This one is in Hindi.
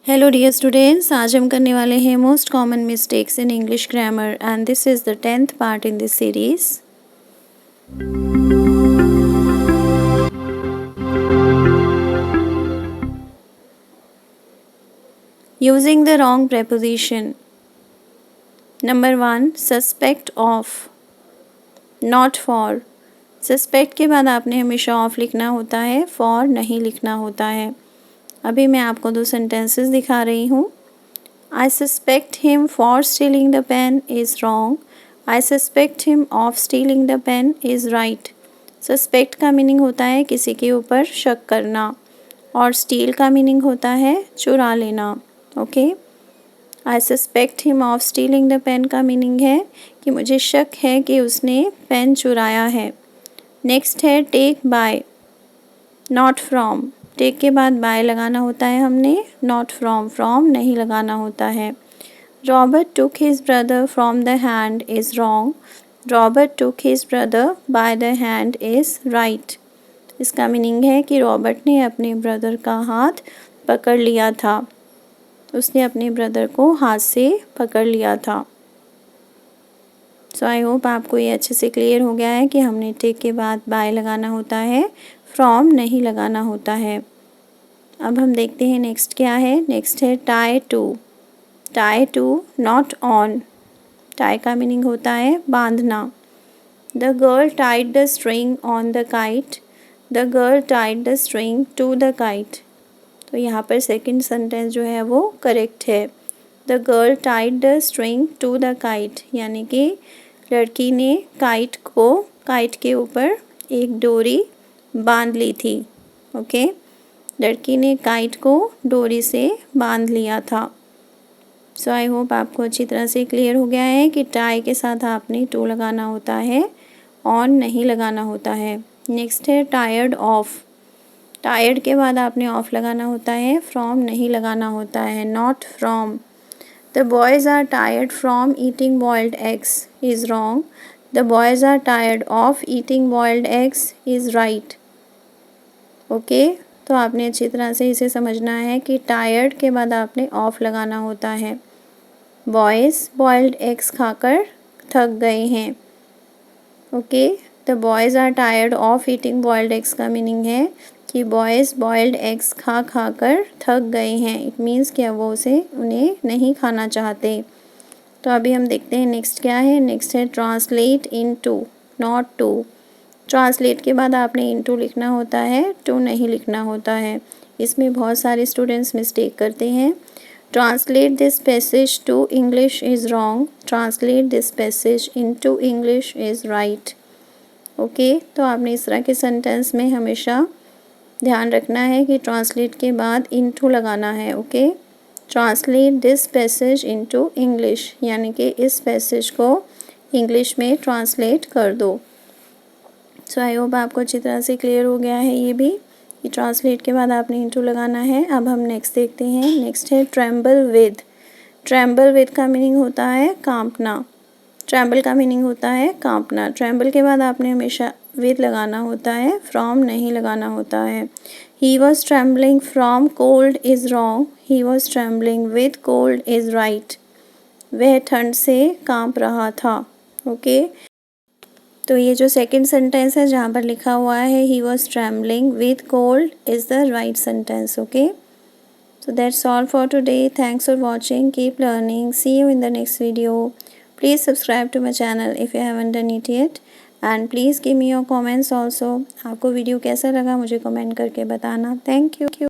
हेलो डियर स्टूडेंट्स, आज हम करने वाले हैं most common mistakes in English grammar and this is the 10th part in this series. Using the wrong preposition। Number 1, suspect of, not for. Suspect के बाद आपने हमेशा ऑफ लिखना होता है, फॉर नहीं लिखना होता है। अभी मैं आपको 2 सेंटेंसेस दिखा रही हूँ। I suspect him for stealing the pen is wrong. I suspect him of stealing the pen is right. Suspect का मीनिंग होता है किसी के ऊपर शक करना और steal का मीनिंग होता है चुरा लेना। Okay, I suspect him of stealing the pen का मीनिंग है कि मुझे शक है कि उसने पेन चुराया है। नेक्स्ट है take by, not from. Take के बाद बाय लगाना होता है हमने, नॉट फ्रॉम, फ्रॉम नहीं लगाना होता है। Robert took his brother from the hand is wrong. Robert took his brother by the hand is right. इसका मीनिंग है कि रॉबर्ट ने अपने ब्रदर का हाथ पकड़ लिया था। उसने अपने ब्रदर को हाथ से पकड़ लिया था। सो आई होप आपको ये अच्छे से क्लियर हो गया है कि हमने टेक के बाद बाय लगाना होता है, फ्रॉम नहीं लगाना होता है। अब हम देखते हैं नेक्स्ट क्या है। नेक्स्ट है tie to. Tie to, not on. Tie का मीनिंग होता है बांधना। The girl tied the string on the kite. The girl tied the string to the kite. तो यहाँ पर सेकंड सेंटेंस जो है वो करेक्ट है। The girl tied the string to the kite, यानी कि लड़की ने काइट के ऊपर एक डोरी बांध ली थी। ओके, लड़की ने काइट को डोरी से बांध लिया था। सो आई होप आपको अच्छी तरह से क्लियर हो गया है कि टाई के साथ आपने टू लगाना होता है, ऑन नहीं लगाना होता है। नेक्स्ट है टायर्ड ऑफ। टायर्ड के बाद आपने ऑफ लगाना होता है, फ्रॉम नहीं लगाना होता है, not from. The boys are tired from eating boiled eggs is wrong. The boys are tired of eating boiled eggs is right. Okay, तो आपने अच्छी तरह से इसे समझना है कि टायर्ड के बाद आपने ऑफ लगाना होता है। बॉयज़ बॉइल्ड एग्स खाकर थक गए हैं। Okay, the boys are tired of eating boiled eggs का मीनिंग है कि बॉयज़ बॉइल्ड एग्स खा कर थक गए हैं। इट मीन्स कि अब वो उन्हें नहीं खाना चाहते। तो अभी हम देखते हैं नेक्स्ट क्या है। नेक्स्ट है translate into, not to. Translate के बाद आपने इनटू लिखना होता है, टू नहीं लिखना होता है। इसमें बहुत सारे स्टूडेंट्स मिस्टेक करते हैं। Translate this passage to English is wrong. Translate this passage into English is right. Okay, तो आपने इस तरह के सेंटेंस में हमेशा ध्यान रखना है कि ट्रांसलेट के बाद इनटू लगाना है। Okay, translate this passage into English, यानी कि इस पैसेज को इंग्लिश में ट्रांसलेट कर दो। सो आई होप आपको अच्छी तरह से क्लियर हो गया है ये भी कि ट्रांसलेट के बाद आपने इनटू लगाना है। अब हम नेक्स्ट देखते हैं। नेक्स्ट है ट्रेम्बल विद। ट्रेम्बल विद का मीनिंग होता है कांपना। ट्रेम्बल का मीनिंग होता है कांपना। ट्रेम्बल के बाद आपने हमेशा विद लगाना होता है, फ्रॉम नहीं लगाना होता है। He was trembling from cold is wrong. He was trembling with cold is right. वह ठंड से कांप रहा था। ओके, तो ये जो सेकंड सेंटेंस है जहाँ पर लिखा हुआ है he was trembling with cold is the right sentence. Okay, so that's all for today. Thanks for watching. Keep learning. See you in the next video. Please subscribe to my channel if you haven't done it yet. And please give me your comments also. आपको वीडियो कैसा लगा मुझे कमेंट करके बताना। Thank you.